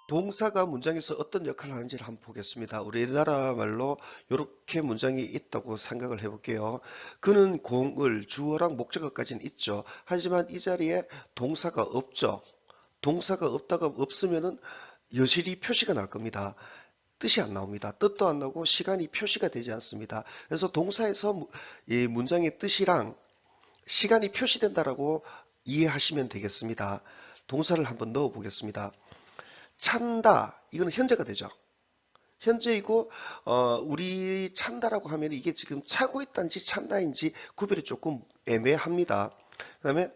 동사가 문장에서 어떤 역할을 하는지를 한번 보겠습니다. 우리나라 말로 이렇게 문장이 있다고 생각을 해볼게요. 그는 공을 주어랑 목적어까지는 있죠. 하지만 이 자리에 동사가 없죠. 동사가 없으면은 여실히 표시가 날 겁니다. 뜻이 안 나옵니다. 뜻도 안 나고 시간이 표시가 되지 않습니다. 그래서 동사에서 이 문장의 뜻이랑 시간이 표시된다라고 이해하시면 되겠습니다. 동사를 한번 넣어 보겠습니다. 찬다. 이거는 현재가 되죠. 현재이고 우리 찬다라고 하면 이게 지금 차고 있다인지 찬다인지 구별이 조금 애매합니다. 그다음에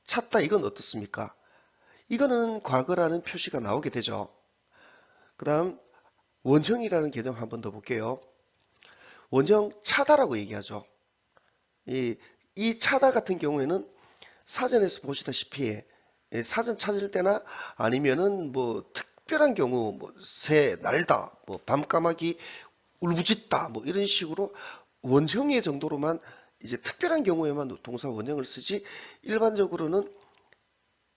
찼다. 이건 어떻습니까? 이거는 과거라는 표시가 나오게 되죠. 그다음 원형이라는 개념 한번 더 볼게요. 원형 차다라고 얘기하죠. 이 차다 같은 경우에는 사전에서 보시다시피 사전 찾을 때나 아니면은 뭐 특별한 경우 뭐 새 날다 뭐 밤까마귀 울부짖다 뭐 이런 식으로 원형의 정도로만 이제 특별한 경우에만 동사 원형을 쓰지 일반적으로는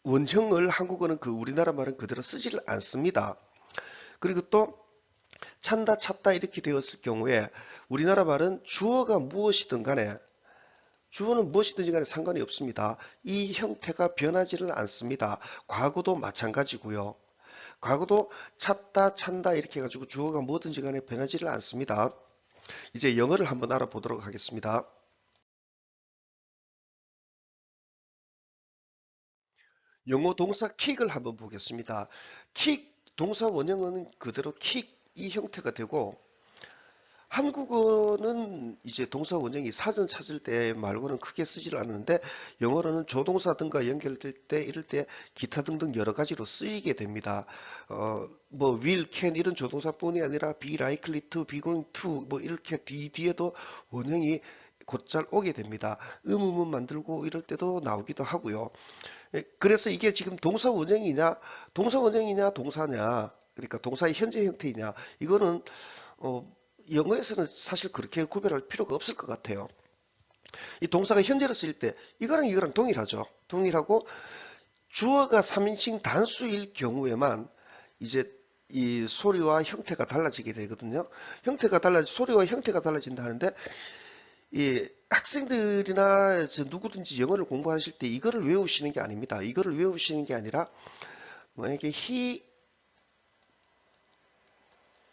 원형을 한국어는 그 우리나라 말은 그대로 쓰지를 않습니다. 그리고 또 찬다 찾다 이렇게 되었을 경우에 우리나라 말은 주어가 무엇이든 간에 주어는 무엇이든지 간에 상관이 없습니다. 이 형태가 변하지를 않습니다. 과거도 마찬가지고요. 과거도 찾다, 찬다 이렇게 해가지고 주어가 뭐든지 간에 변하지를 않습니다. 이제 영어를 한번 알아보도록 하겠습니다. 영어 동사 킥을 한번 보겠습니다. 킥, 동사 원형은 그대로 킥 이 형태가 되고 한국어는 이제 동사 원형이 사전 찾을 때 말고는 크게 쓰지를 않는데 영어로는 조동사 등과 연결될 때 이럴 때 기타 등등 여러 가지로 쓰이게 됩니다. 뭐 will, can 이런 조동사뿐이 아니라 be likely to, be going to 뭐 이렇게 뒤에도 원형이 곧잘 오게 됩니다. 의문문 만들고 이럴 때도 나오기도 하고요. 그래서 이게 지금 동사 원형이냐, 동사냐, 그러니까 동사의 현재 형태이냐, 이거는 어, 영어에서는 사실 그렇게 구별할 필요가 없을 것 같아요. 이 동사가 현재로 쓰일 때 이거랑 이거랑 동일하죠. 동일하고 주어가 3인칭 단수일 경우에만 이제 이 소리와 형태가 달라지게 되거든요. 소리와 형태가 달라진다 하는데 이 학생들이나 누구든지 영어를 공부하실 때 이거를 외우시는 게 아닙니다. 이거를 외우시는 게 아니라 만약에 he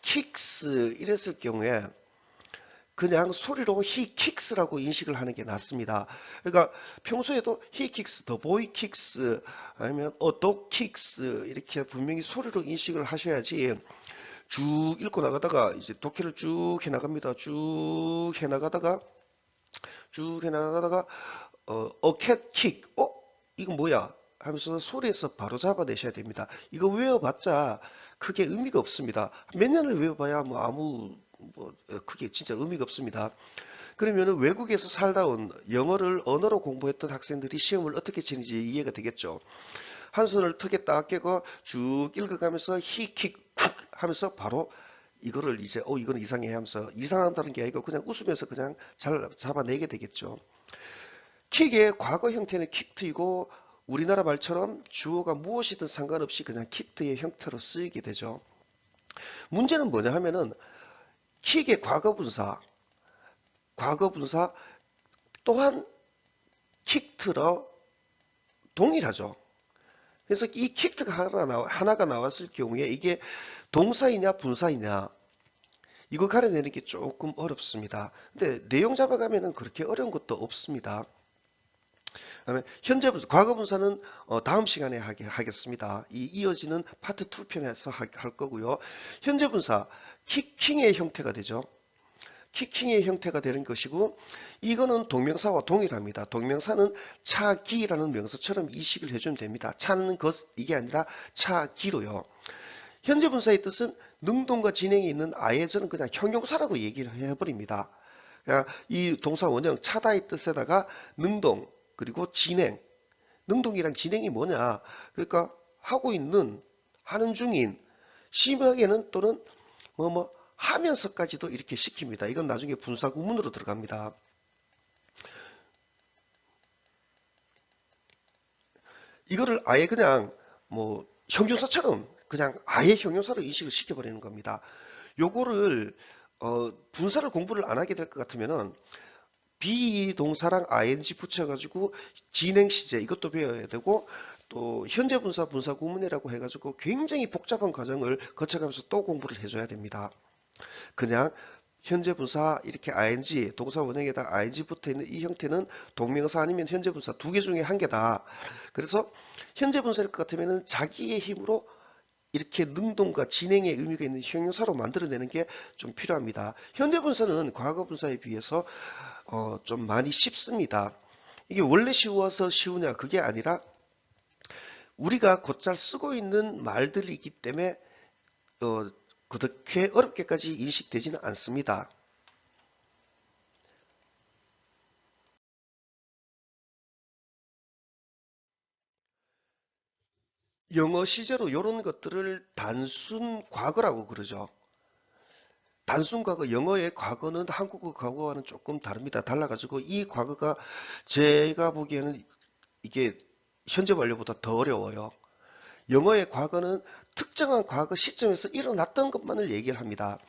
kicks 이랬을 경우에 그냥 소리로 he kicks라고 인식을 하는 게 낫습니다. 그러니까 평소에도 he kicks, the boy kicks 아니면 a dog kicks 이렇게 분명히 소리로 인식을 하셔야지 쭉 읽고 나가다가 이제 독해를 쭉 해나갑니다. 쭉 해나가다가 a cat kick 이거 뭐야 하면서 소리에서 바로 잡아내셔야 됩니다. 이거 외워봤자 크게 의미가 없습니다. 몇 년을 외워봐야 뭐 아무 크게 진짜 의미가 없습니다. 그러면 외국에서 살다 온 영어를 언어로 공부했던 학생들이 시험을 어떻게 치는지 이해가 되겠죠. 한 손을 턱에 딱 깨고 쭉 읽어가면서 히킥 하면서 바로 이거를 이제 이거는 이상해 하면서 이상하다는 게 아니고 그냥 웃으면서 그냥 잘 잡아내게 되겠죠. 킥의 과거 형태는 킥트이고 우리나라 말처럼 주어가 무엇이든 상관없이 그냥 킥트의 형태로 쓰이게 되죠. 문제는 뭐냐 하면은 킥의 과거 분사 또한 킥트로 동일하죠. 그래서 이 킥트가 하나가 나왔을 경우에 이게 동사이냐 분사이냐 이거 가려내는 게 조금 어렵습니다. 근데 내용 잡아가면은 그렇게 어려운 것도 없습니다. 그다음에 현재 분사, 과거 분사는 다음 시간에 하겠습니다. 이 이어지는 파트 2 편에서 할 거고요. 현재 분사 키킹의 형태가 되죠. 키킹의 형태가 되는 것이고 이거는 동명사와 동일합니다. 동명사는 차기라는 명사처럼 이식을 해주면 됩니다. 차는 것 이게 아니라 차기로요. 현재 분사의 뜻은 능동과 진행이 있는 아예 저는 그냥 형용사라고 얘기를 해버립니다. 그러니까 이 동사 원형 차다의 뜻에다가 능동 그리고 진행 능동이랑 진행이 뭐냐 그러니까 하고 있는 하는 중인 심하게는 또는 뭐 하면서까지도 이렇게 시킵니다. 이건 나중에 분사 구문으로 들어갑니다. 이거를 아예 그냥 뭐 형용사처럼 그냥 아예 형용사로 인식을 시켜버리는 겁니다. 요거를 분사를 공부를 안 하게 될 것 같으면은 비동사랑 ing 붙여가지고 진행 시제 이것도 배워야 되고 또 현재 분사 분사 구문이라고 해가지고 굉장히 복잡한 과정을 거쳐가면서 또 공부를 해줘야 됩니다. 그냥 현재 분사 이렇게 ing 동사 원형에다 ing 붙어 있는 이 형태는 동명사 아니면 현재 분사 두 개 중에 한 개다. 그래서 현재 분사일 것 같으면은 자기의 힘으로 이렇게 능동과 진행의 의미가 있는 형용사로 만들어내는 게 좀 필요합니다. 현재 분사는 과거 분사에 비해서 좀 많이 쉽습니다. 이게 원래 쉬워서 쉬우냐 그게 아니라 우리가 곧잘 쓰고 있는 말들이기 때문에 그렇게 어렵게까지 인식되지는 않습니다. 영어 시제로 이런 것들을 단순 과거라고 그러죠. 단순 과거, 영어의 과거는 한국어 과거와는 조금 다릅니다. 달라가지고 이 과거가 제가 보기에는 이게 현재 완료보다 더 어려워요. 영어의 과거는 특정한 과거 시점에서 일어났던 것만을 얘기를 합니다.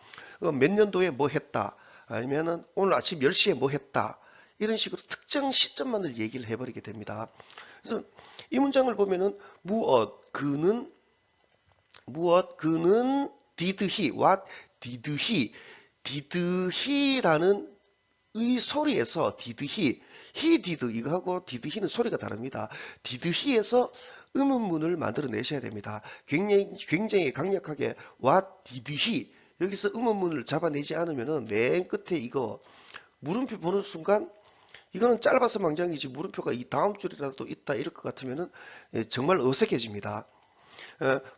몇 년도에 뭐 했다. 아니면은 오늘 아침 10시에 뭐 했다. 이런 식으로 특정 시점만을 얘기를 해버리게 됩니다. 그래서 이 문장을 보면은 무엇, 그는 did he, what did did he라는 의 소리에서 did he did 이거하고 did he는 소리가 다릅니다. did he에서 의문문을 만들어내셔야 됩니다. 굉장히 강력하게 what did he 여기서 의문문을 잡아내지 않으면은 맨 끝에 이거 물음표 보는 순간 이거는 짧아서 망정이지 물음표가 이 다음 줄이라도 있다 이럴 것 같으면은 정말 어색해집니다.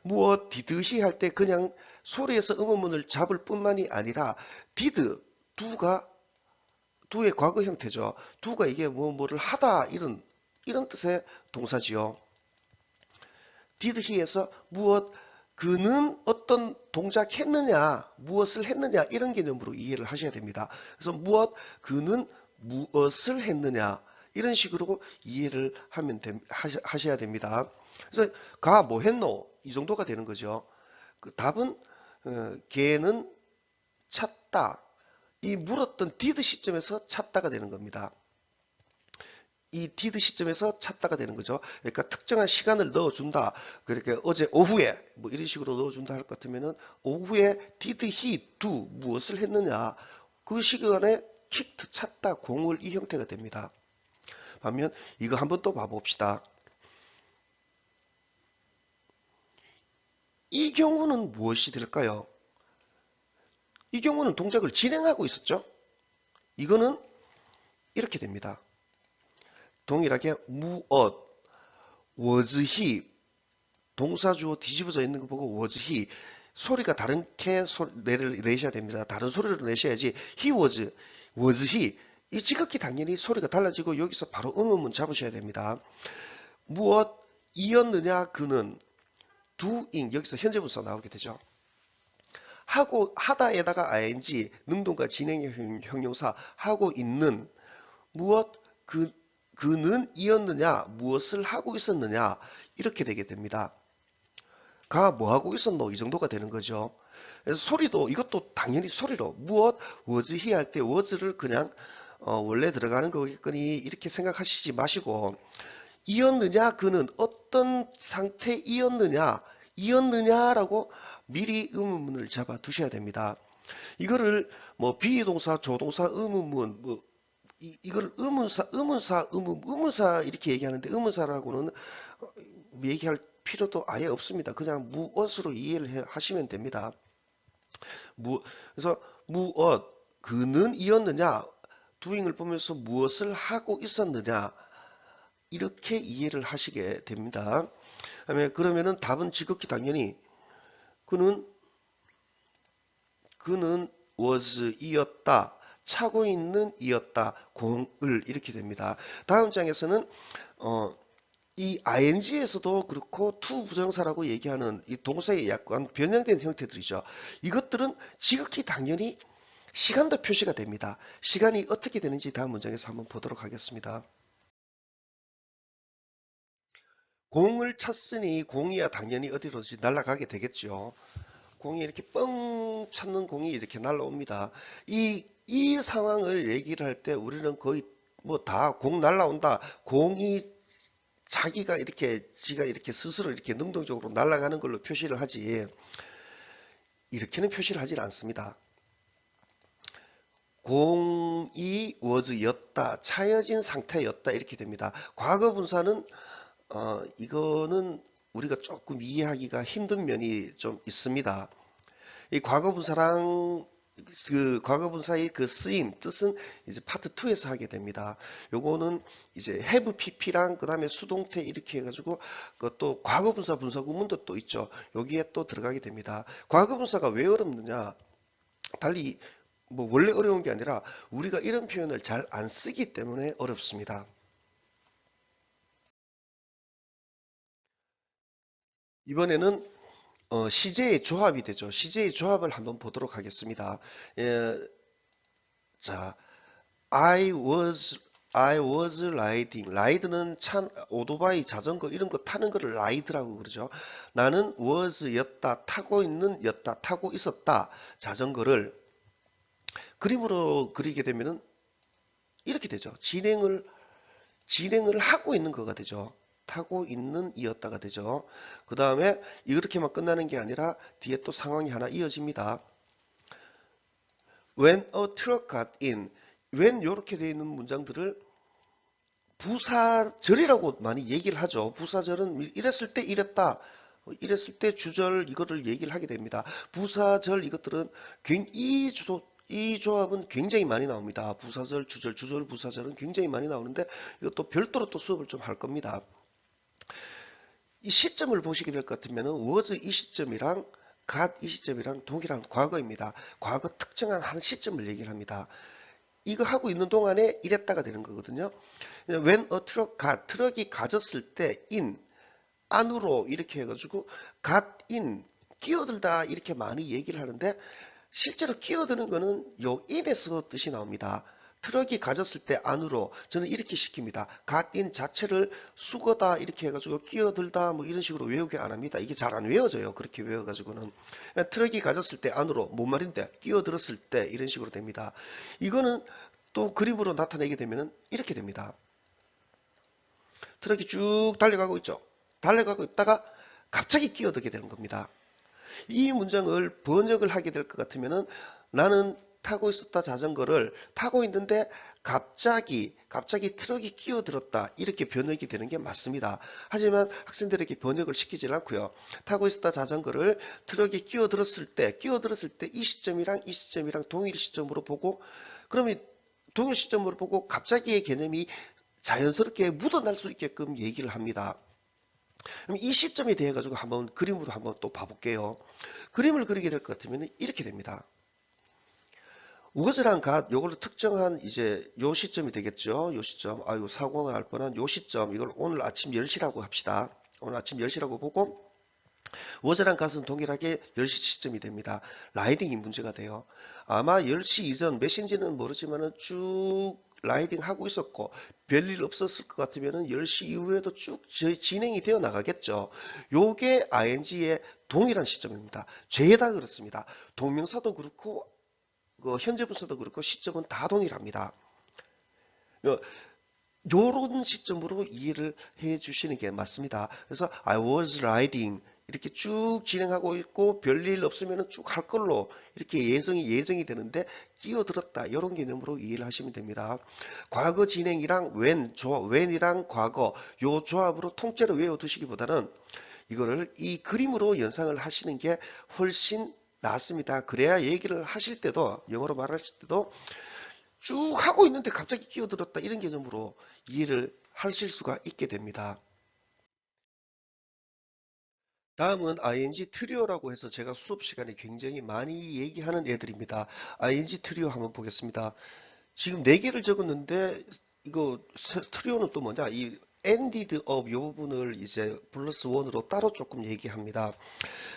무엇 디드시 할 때 그냥 소리에서 의문문을 잡을 뿐만이 아니라 did, do가 do의 과거 형태죠. do가 이게 뭐를 하다 이런 뜻의 동사지요. did he에서 무엇 그는 어떤 동작 했느냐 무엇을 했느냐 이런 개념으로 이해를 하셔야 됩니다. 그래서 무엇 그는 무엇을 했느냐 이런 식으로 이해를 하셔야 됩니다. 그래서 가 뭐 했노 이 정도가 되는 거죠. 그 답은 걔는 찾다. 이 물었던 did 시점에서 찾다가 되는 겁니다. 이 did 시점에서 찾다가 되는 거죠. 그러니까 특정한 시간을 넣어준다. 그렇게 어제 오후에 뭐 이런 식으로 넣어준다 할 것 같으면은 오후에 did he do 무엇을 했느냐. 그 시간에 kicked 찾다 공을 이 형태가 됩니다. 반면 이거 한번 또 봐봅시다. 이 경우는 무엇이 될까요? 이 경우는 동작을 진행하고 있었죠. 이거는 이렇게 됩니다. 동일하게 무엇 was he 동사주어 뒤집어져 있는 거 보고 was he 소리가 다른게 소리를 내셔야 됩니다. 다른 소리를 내셔야지 was he 이 지극히 당연히 소리가 달라지고 여기서 바로 의문문 잡으셔야 됩니다. 무엇 이었느냐 그는 doing 여기서 현재 분사 나오게 되죠. 하고 하다에다가 ing 능동과 진행의 형용사 하고 있는 무엇 그는 이었느냐 무엇을 하고 있었느냐 이렇게 되게 됩니다. 가 뭐 하고 있었노 이 정도가 되는 거죠. 그래서 소리도 이것도 당연히 소리로 무엇 was he 할 때 was를 그냥 원래 들어가는 거겠거니 이렇게 생각하시지 마시고 이었느냐 그는 어떤 상태이었느냐라고 미리 의문문을 잡아 두셔야 됩니다. 이거를 뭐 비동사, 조동사, 의문문 뭐 이걸 의문사 이렇게 얘기하는데 의문사라고는 얘기할 필요도 아예 없습니다. 그냥 무엇으로 이해를 하시면 됩니다. 그래서 무엇 그는 이었느냐 doing을 보면서 무엇을 하고 있었느냐 이렇게 이해를 하시게 됩니다. 그러면은 답은 지극히 당연히 그는 was 이었다. 차고 있는 이었다. 공을 이렇게 됩니다. 다음 장에서는 이 ing에서도 그렇고 to 부정사라고 얘기하는 이 동사의 약간 변형된 형태들이죠. 이것들은 지극히 당연히 시간도 표시가 됩니다. 시간이 어떻게 되는지 다음 문장에서 한번 보도록 하겠습니다. 공을 찼으니 공이야 당연히 어디로든지 날아가게 되겠죠. 공이 이렇게 뻥 찼는 공이 이렇게 날아옵니다. 이 상황을 얘기를 할 때 우리는 거의 뭐 다 공 날아온다. 공이 자기가 이렇게 지가 이렇게 스스로 이렇게 능동적으로 날아가는 걸로 표시를 하지 이렇게는 표시를 하질 않습니다. 공이 was였다, 차여진 상태였다 이렇게 됩니다. 과거 분사는 이거는 우리가 조금 이해하기가 힘든 면이 좀 있습니다. 이 과거 분사랑 그 과거 분사의 그 쓰임 뜻은 이제 파트 2에서 하게 됩니다. 요거는 이제 have pp랑 그다음에 수동태 이렇게 해가지고 그또 과거 분사 분사 구문도 또 있죠. 여기에 또 들어가게 됩니다. 과거 분사가 왜 어렵느냐? 달리 뭐 원래 어려운 게 아니라 우리가 이런 표현을 잘 안 쓰기 때문에 어렵습니다. 이번에는 시제의 조합이 되죠. 시제의 조합을 한번 보도록 하겠습니다. 예, 자, I was riding. ride는 오토바이, 자전거 이런 거 타는 거를 ride라고 그러죠. 나는 was였다, 타고 있는 였다, 타고 있었다. 자전거를 그림으로 그리게 되면은 이렇게 되죠. 진행을 하고 있는 거가 되죠. 타고 있는 이었다가 되죠. 그 다음에 이렇게만 끝나는 게 아니라 뒤에 또 상황이 하나 이어집니다. When a truck got in. when 이렇게 되어 있는 문장들을 부사절이라고 많이 얘기를 하죠. 부사절은 이랬을 때 이랬다. 이랬을 때 주절 이거를 얘기를 하게 됩니다. 부사절 이것들은 이 조합은 굉장히 많이 나옵니다. 부사절, 주절, 주절, 부사절은 굉장히 많이 나오는데 이것도 별도로 또 수업을 좀 할 겁니다. 이 시점을 보시게 될 것 같으면 was 이 시점이랑 got 이 시점이랑 동일한 과거입니다. 과거 특정한 한 시점을 얘기를 합니다. 이거 하고 있는 동안에 이랬다가 되는 거거든요. when a truck got, 트럭이 가졌을 때 in, 안으로 이렇게 해가지고 got in, 끼어들다 이렇게 많이 얘기를 하는데 실제로 끼어드는 거는 요 in에서 뜻이 나옵니다. 트럭이 가졌을 때 안으로 저는 이렇게 시킵니다. got in 자체를 수거다 이렇게 해가지고 끼어들다 뭐 이런 식으로 외우게 안 합니다. 이게 잘 안 외워져요. 그렇게 외워가지고는 트럭이 가졌을 때 안으로 뭔 말인데 끼어들었을 때 이런 식으로 됩니다. 이거는 또 그림으로 나타내게 되면 이렇게 됩니다. 트럭이 쭉 달려가고 있죠. 달려가고 있다가 갑자기 끼어들게 되는 겁니다. 이 문장을 번역을 하게 될 것 같으면은 나는 타고 있었다 자전거를 타고 있는데 갑자기 트럭이 끼어들었다 이렇게 번역이 되는 게 맞습니다. 하지만 학생들에게 번역을 시키질 않고요. 타고 있었다 자전거를 트럭이 끼어들었을 때 이 시점이랑 이 시점이랑 동일 시점으로 보고 그러면 동일 시점으로 보고 갑자기의 개념이 자연스럽게 묻어날 수 있게끔 얘기를 합니다. 그럼 이 시점에 대해 가지고 한번 그림으로 한번 또 봐볼게요. 그림을 그리게 될 것 같으면 이렇게 됩니다. was랑 got 요걸로 특정한 이제 요 시점이 되겠죠. 요 시점. 아이고 사고 날 뻔한 요 시점. 이걸 오늘 아침 10시라고 합시다. 오늘 아침 10시라고 보고 was랑 got은 동일하게 10시 시점이 됩니다. 라이딩이 문제가 돼요. 아마 10시 이전 몇 시인지는 모르지만은 쭉 라이딩 하고 있었고 별일 없었을 것 같으면은 10시 이후에도 쭉 진행이 되어 나가겠죠. 요게 ing의 동일한 시점입니다. 죄다 그렇습니다. 동명사도 그렇고 현재 분사도 그렇고 시점은 다 동일합니다. 요런 시점으로 이해를 해 주시는 게 맞습니다. 그래서 I was riding 이렇게 쭉 진행하고 있고 별일 없으면 쭉 할 걸로 이렇게 예정이 되는데 끼어들었다 이런 개념으로 이해를 하시면 됩니다. 과거 진행이랑 when이랑 과거 요 조합으로 통째로 외워두시기보다는 이거를 이 그림으로 연상을 하시는 게 훨씬 낫습니다. 그래야 얘기를 하실 때도 영어로 말하실 때도 쭉 하고 있는데 갑자기 끼어들었다 이런 개념으로 이해를 하실 수가 있게 됩니다. 다음은 ing 트리오라고 해서 제가 수업 시간에 굉장히 많이 얘기하는 애들입니다. ing 트리오 한번 보겠습니다. 지금 4개를 적었는데 이거 트리오는 또 뭐냐? 이 ended of 이 부분을 이제 플러스 1으로 따로 조금 얘기합니다.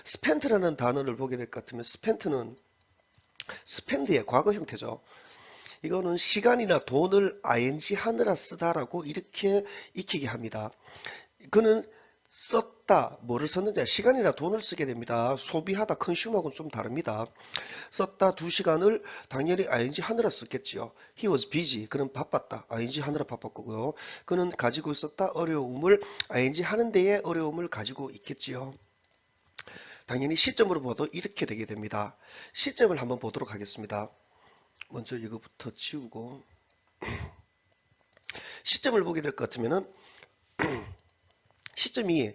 spent라는 단어를 보게 될 것 같으면 spent는 spend의 과거 형태죠. 이거는 시간이나 돈을 ing 하느라 쓰다라고 이렇게 익히게 합니다. 그는 썼다. 뭐를 썼느냐? 시간이나 돈을 쓰게 됩니다. 소비하다, 컨슈머하고는 좀 다릅니다. 썼다 2시간을 당연히 ing 하느라 썼겠지요. He was busy. 그는 바빴다. ing 하느라 바빴고요. 그는 가지고 있었다. 어려움을 ing 하는 데에 어려움을 가지고 있겠지요. 당연히 시점으로 봐도 이렇게 되게 됩니다. 시점을 한번 보도록 하겠습니다. 먼저 이거부터 지우고 시점을 보게 될 것 같으면은 시점이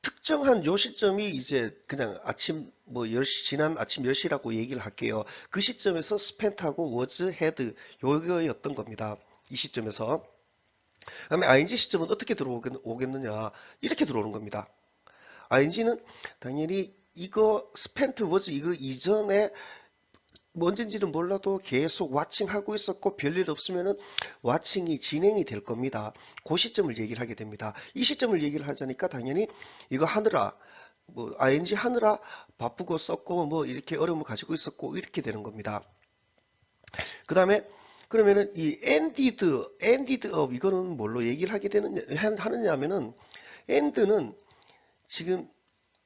특정한 요 시점이 이제 그냥 아침 뭐 10시 지난 아침 10시라고 얘기를 할게요. 그 시점에서 spent하고 was had 요거였던 겁니다. 이 시점에서. 그다음에 ing 시점은 어떻게 들어오겠느냐? 이렇게 들어오는 겁니다. ing는 당연히 이거 spent was 이거 이전에 뭔지는 몰라도 계속 왓칭하고 있었고 별일 없으면은 왓칭이 진행이 될 겁니다. 그 시점을 얘기를 하게 됩니다. 이 시점을 얘기를 하자니까 당연히 이거 하느라 뭐 ing 하느라 바쁘고 썼고 뭐 이렇게 어려움을 가지고 있었고 이렇게 되는 겁니다. 그 다음에 그러면은 이 ended up 이거는 뭘로 얘기를 하느냐 하면은 end는 지금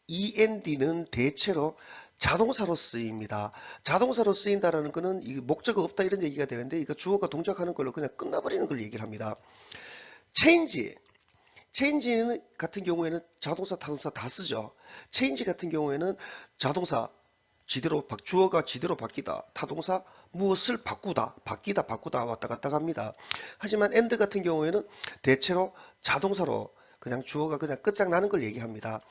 end는 대체로 자동사로 쓰입니다. 자동사로 쓰인다라는 것은 이 목적어 없다 이런 얘기가 되는데 이거 주어가 동작하는 걸로 그냥 끝나버리는 걸 얘기를 합니다. change 같은 경우에는 자동사, 타동사 다 쓰죠. change 같은 경우에는 자동사 주어가 지대로 바뀌다, 타동사 무엇을 바꾸다, 바꾸다 왔다 갔다 합니다. 하지만 end 같은 경우에는 대체로 자동사로 그냥 주어가 그냥 끝장나는 걸 얘기합니다.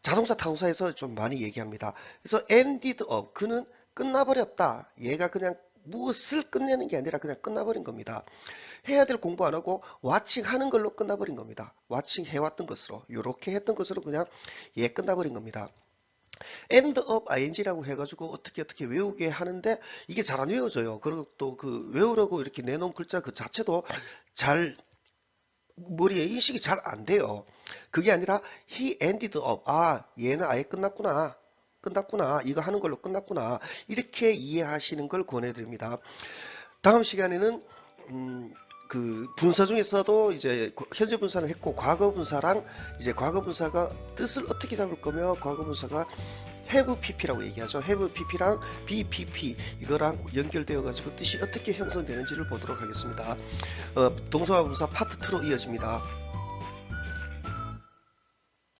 자동사 타동사에서 좀 많이 얘기합니다. 그래서 ended up 그는 끝나버렸다. 얘가 그냥 무엇을 끝내는 게 아니라 그냥 끝나버린 겁니다. 해야 될 공부 안 하고 왓칭 하는 걸로 끝나버린 겁니다. 왓칭 해왔던 것으로 이렇게 했던 것으로 그냥 얘 끝나버린 겁니다. end of ing라고 해가지고 어떻게 외우게 하는데 이게 잘 안 외워져요. 그리고 또 그 외우려고 이렇게 내놓은 글자 그 자체도 잘 머리에 인식이 잘 안 돼요. 그게 아니라 he ended up. 아, 얘는 아예 끝났구나. 이거 하는 걸로 끝났구나. 이렇게 이해하시는 걸 권해드립니다. 다음 시간에는 그 분사 중에서도 이제 현재 분사는 했고 과거 분사랑 이제 과거 분사가 뜻을 어떻게 잡을 거며 과거 분사가 have pp라고 얘기하죠. have pp랑 bpp 이거랑 연결되어 가지고 뜻이 어떻게 형성되는지를 보도록 하겠습니다. 동사와 분사 파트 2로 이어집니다.